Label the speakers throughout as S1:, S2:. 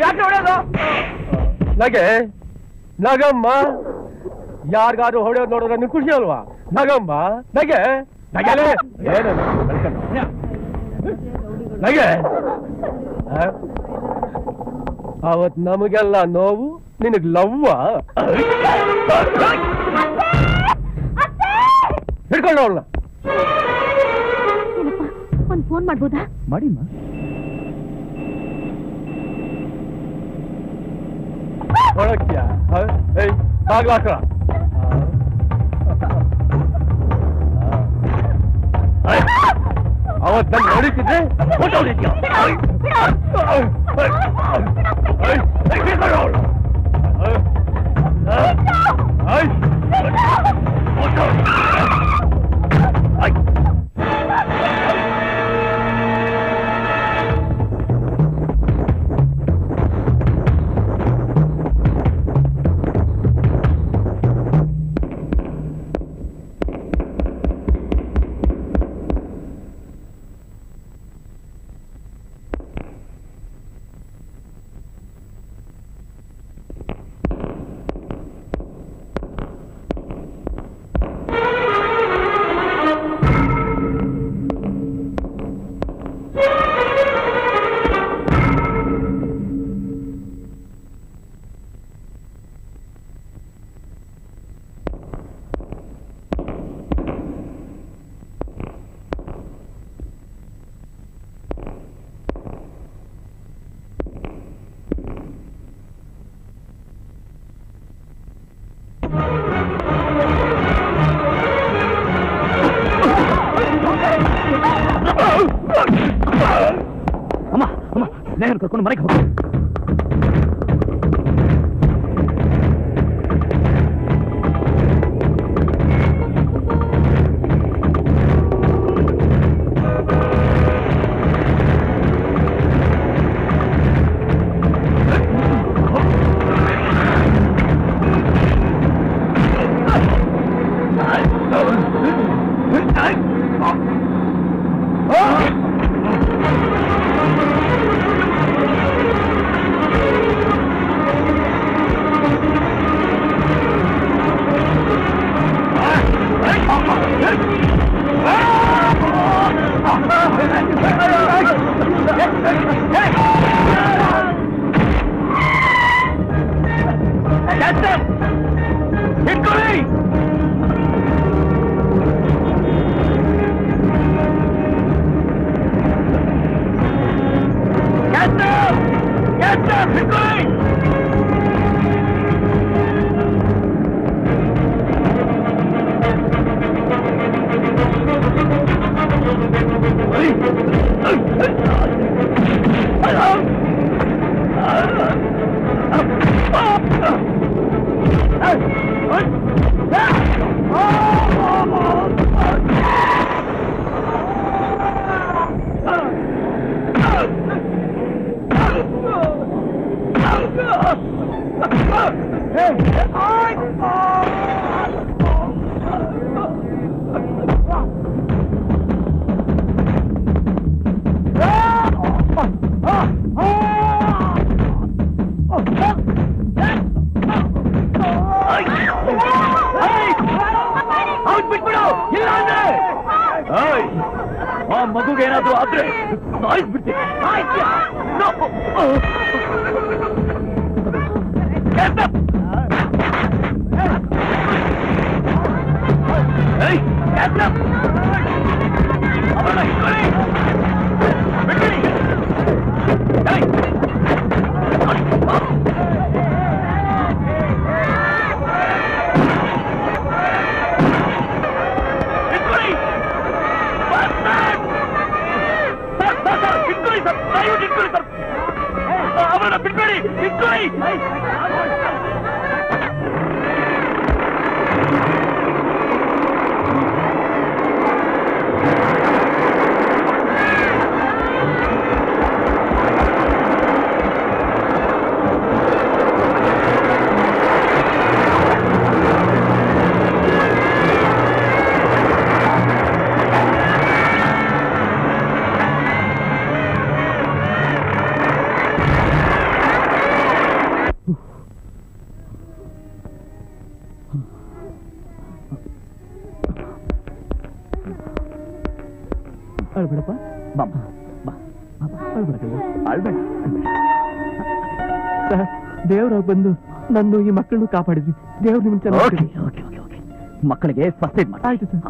S1: ಯಾಕೆ ಹೊಡೆಯೋದು?
S2: ನಗೆ ನಗಮ್ಮ, ಯಾರಿಗಾರು ಹೊಡೆಯೋದು ನೋಡಿದ್ರೆ ನಿನ್ ಖುಷಿ ಅಲ್ವಾ? ನಗಮ್ಮ ನಗೆ ನಗೆ ಏನು ನಗೆ. ಅವತ್ ನಮಗೆಲ್ಲ ನೋವು, ನಿನಗ್ ಲವ್ವ. ಹಿಡ್ಕೊಂಡು ಅವಳನ್ನ.
S3: ಒಂದ್ ಫೋನ್ ಮಾಡ್ಬೋದಾ?
S1: ಮಾಡಿಮ್ಮ.
S2: ಒಳಕ್ಯ ಬಾಗ್ಲಾಕ್ರ. ಅವತ್ ನನ್ ಹೊಡಿತಿದ್ರೆ ಫೋಟೋ ಹೊಡಿತೀಯ.
S1: ಕರ್ಕೊಂಡು ಮನೆಗೆ ಹೋಗಿ. ಅಳ್ಬೇಡ ಸರ್, ದೇವ್ರ ಬಂದು ನನ್ನ ಈ ಮಕ್ಕಳನ್ನು ಕಾಪಾಡಿದ್ವಿ. ದೇವ್ರು ನಿಮ್ಗೆ ಚೆನ್ನಾಗಿ
S3: ಮಕ್ಕಳಿಗೆ ಫಸ್ಟ್ ಏಡ್ ಮಾಡಿ.
S1: ಆಯ್ತು ಸರ್.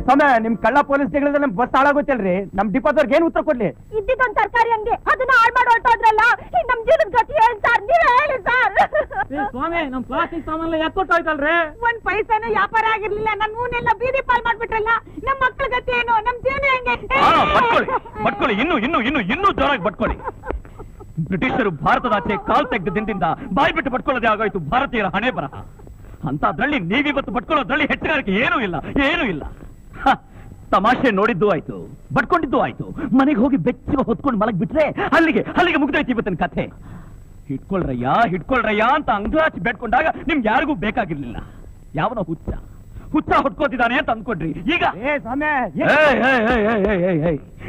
S2: ಸಮಯ ನಿಮ್ ಕಳ್ಳ ಪೊಲೀಸ್ ಸ್ಟೇಷನ್ ನಮ್ ಬಸ್ ಹಾಳಾಗೋತಿಲ್ರಿ. ನಮ್ ಡಿಪೋದವ್ರಿಗೆ ಏನ್ ಉತ್ತರ ಕೊಡ್ಲಿ?
S4: ಇದ್ದಿದ್ದೊಂದು ತರಕಾರಿ ಹಂಗೆ ಅದನ್ನ ಹಾಳು ಮಾಡಿ ಹೊರಟೋದ್ರಲ್ಲ, ಈಗ ನಮ್ ಜೀವನದ ಗತಿ ಹೇಳಿ ಸರ್, ನೀವೇ ಹೇಳಿ ಸರ್.
S1: ಸ್ವಾಮಿ, ನಮ್ ಪ್ಲಾಸ್ಟಿಕ್ ಸಾಮಾನೆಲ್ಲ ಎತ್ಕೊಟ್ಟೋಯ್ತಲ್ರಿ.
S4: ಒಂದ್ ಪೈಸಾನು ವ್ಯಾಪಾರ ಆಗಿರ್ಲಿಲ್ಲ, ನನ್ ಮೂನೆಲ್ಲ ಬೀದಿ ಪಾಲ್ ಮಾಡ್ಬಿಟ್ರಲ್ಲ. ನಮ್ ಮಕ್ಳ ಗತಿ ಏನು, ನಮ್ ಜೀವನ ಹೆಂಗೆ?
S3: ಬಟ್ಕೊಳ್ಳಿ, ಇನ್ನೂ ಜೋರಾಗಿ ಬಟ್ಕೊಳ್ಳಿ. ಬ್ರಿಟಿಷರು ಭಾರತದಾಚೆ ಕಾಲ್ ತೆಗೆದ ದಿನದಿಂದ ಬಾಯಿ ಬಿಟ್ಟು ಬಟ್ಕೊಳ್ಳೋದೇ ಆಗೋಯ್ತು ಭಾರತೀಯರ ಹಣೆ ಬರಹ. ಅಂತದ್ರಲ್ಲಿ ನೀವಿವತ್ತು ಬಟ್ಕೊಳ್ಳೋದ್ರಲ್ಲಿ ಹೆಚ್ಚುಗಾರಿಕೆ ಏನೂ ಇಲ್ಲ. ತಮಾಷೆ ನೋಡಿದ್ದು ಆಯ್ತು, ಬಟ್ಕೊಂಡಿದ್ದು ಆಯ್ತು. ಮನೆಗೆ ಹೋಗಿ ಬೆಚ್ಚಗೆ ಹೊತ್ಕೊಂಡು ಮಲಗ್ ಬಿಟ್ರೆ ಅಲ್ಲಿಗೆ ಮುಗ್ದೋಯ್ತು ಇವತ್ತಿನ ಕಥೆ. ಹಿಡ್ಕೊಳ್ರಯ್ಯ ಅಂತ ಅಂಗ್ಲಾಚಿ ಬೇಡ್ಕೊಂಡಾಗ ನಿಮ್ಗೆ ಯಾರಿಗೂ ಬೇಕಾಗಿರ್ಲಿಲ್ಲ. ಯಾವನೋ ಹುಚ್ಚ ಹೊಟ್ಕೋತಿದ್ದಾನೆ ಅಂತ ಅಂದ್ಕೊಂಡ್ರಿ. ಈಗ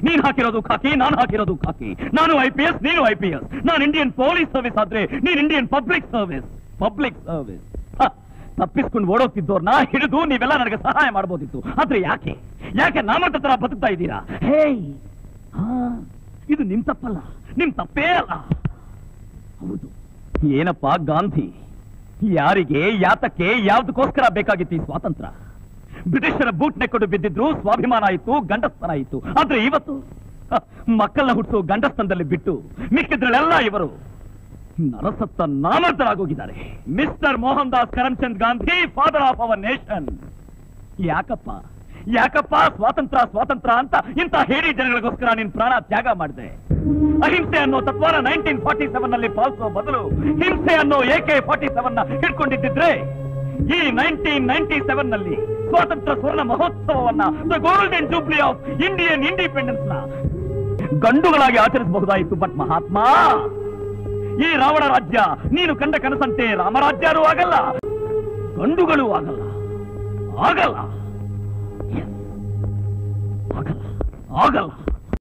S3: ನೀನ್ ಹಾಕಿರೋದು ಖಾಕಿ, ನಾನು ಹಾಕಿರೋದು ಖಾಕಿ. ನಾನು IPS, ನೀನು IPS. ನಾನು ಇಂಡಿಯನ್ ಪೊಲೀಸ್ ಸರ್ವಿಸ್ ಆದ್ರೆ ನೀನ್ ಇಂಡಿಯನ್ ಪಬ್ಲಿಕ್ ಸರ್ವಿಸ್. ತಪ್ಪಿಸ್ಕೊಂಡು ಓಡೋಗ್ತಿದ್ದವ್ರನ್ನ ಹಿಡಿದು ನೀವೆಲ್ಲ ನನಗೆ ಸಹಾಯ ಮಾಡ್ಬೋದಿತ್ತು. ಆದ್ರೆ ಯಾಕೆ ನಾಮಂತ ತರ ಬದುಕ್ತಾ ಇದ್ದೀರಾ? ಇದು ನಿಮ್ ತಪ್ಪಲ್ಲ, ನಿಮ್ ತಪ್ಪೇ ಅಲ್ಲ. ಹೌದು, ಏನಪ್ಪಾ ಗಾಂಧಿ, ಯಾರಿಗೆ, ಯಾತಕ್ಕೆ, ಯಾವ್ದಕ್ಕೋಸ್ಕರ ಬೇಕಾಗಿತ್ತು ಈ ಸ್ವಾತಂತ್ರ್ಯ? ಬ್ರಿಟಿಷರ ಬೂಟ್ ನೆಕ್ಕೊಂಡು ಬಿದ್ದಿದ್ರು ಸ್ವಾಭಿಮಾನ ಇತ್ತು, ಗಂಡಸ್ತನ ಇತ್ತು. ಆದ್ರೆ ಇವತ್ತು ಮಕ್ಕಳನ್ನ ಹುಟ್ಟಿಸೋ ಗಂಡಸ್ತನದಲ್ಲಿ ಬಿಟ್ಟು ಮಿಕ್ಕಿದ್ರಲ್ಲೆಲ್ಲ ಇವರು ನರಸತ್ತ ನಾಮರ್ಥರಾಗೋಗಿದ್ದಾರೆ. Mister Mohan Das Karamchand Gandhi, father of our nation. ಯಾಕಪ್ಪ ಸ್ವಾತಂತ್ರ್ಯ ಅಂತ ಇಂಥ ಹೇಳಿ ಜನಗಳಿಗೋಸ್ಕರ ನಿನ್ ಪ್ರಾಣ ತ್ಯಾಗ ಮಾಡಿದೆ? ಅಹಿಂಸೆ ಅನ್ನೋ ತತ್ವನ 1947 ನಲ್ಲಿ ಪಾಲಿಸೋ ಬದಲು ಹಿಂಸೆ ಅನ್ನೋ AK-47 ಹಿಡ್ಕೊಂಡಿದ್ದಿದ್ರೆ ಈ 1997 ನಲ್ಲಿ ಸ್ವಾತಂತ್ರ್ಯ ಸ್ವರ್ಣ ಮಹೋತ್ಸವವನ್ನ, the golden jubilee of Indian independence ನ ಗಂಡುಗಳಾಗಿ ಆಚರಿಸಬಹುದಾಯಿತು. ಬಟ್ ಮಹಾತ್ಮ, ಈ ರಾವಣ ರಾಜ್ಯ ನೀನು ಕಂಡ ಕನಸಂತೆ ರಾಮರಾಜ್ಯರೂ ಆಗಲ್ಲ, ಗಂಡುಗಳೂ ಆಗಲ್ಲ.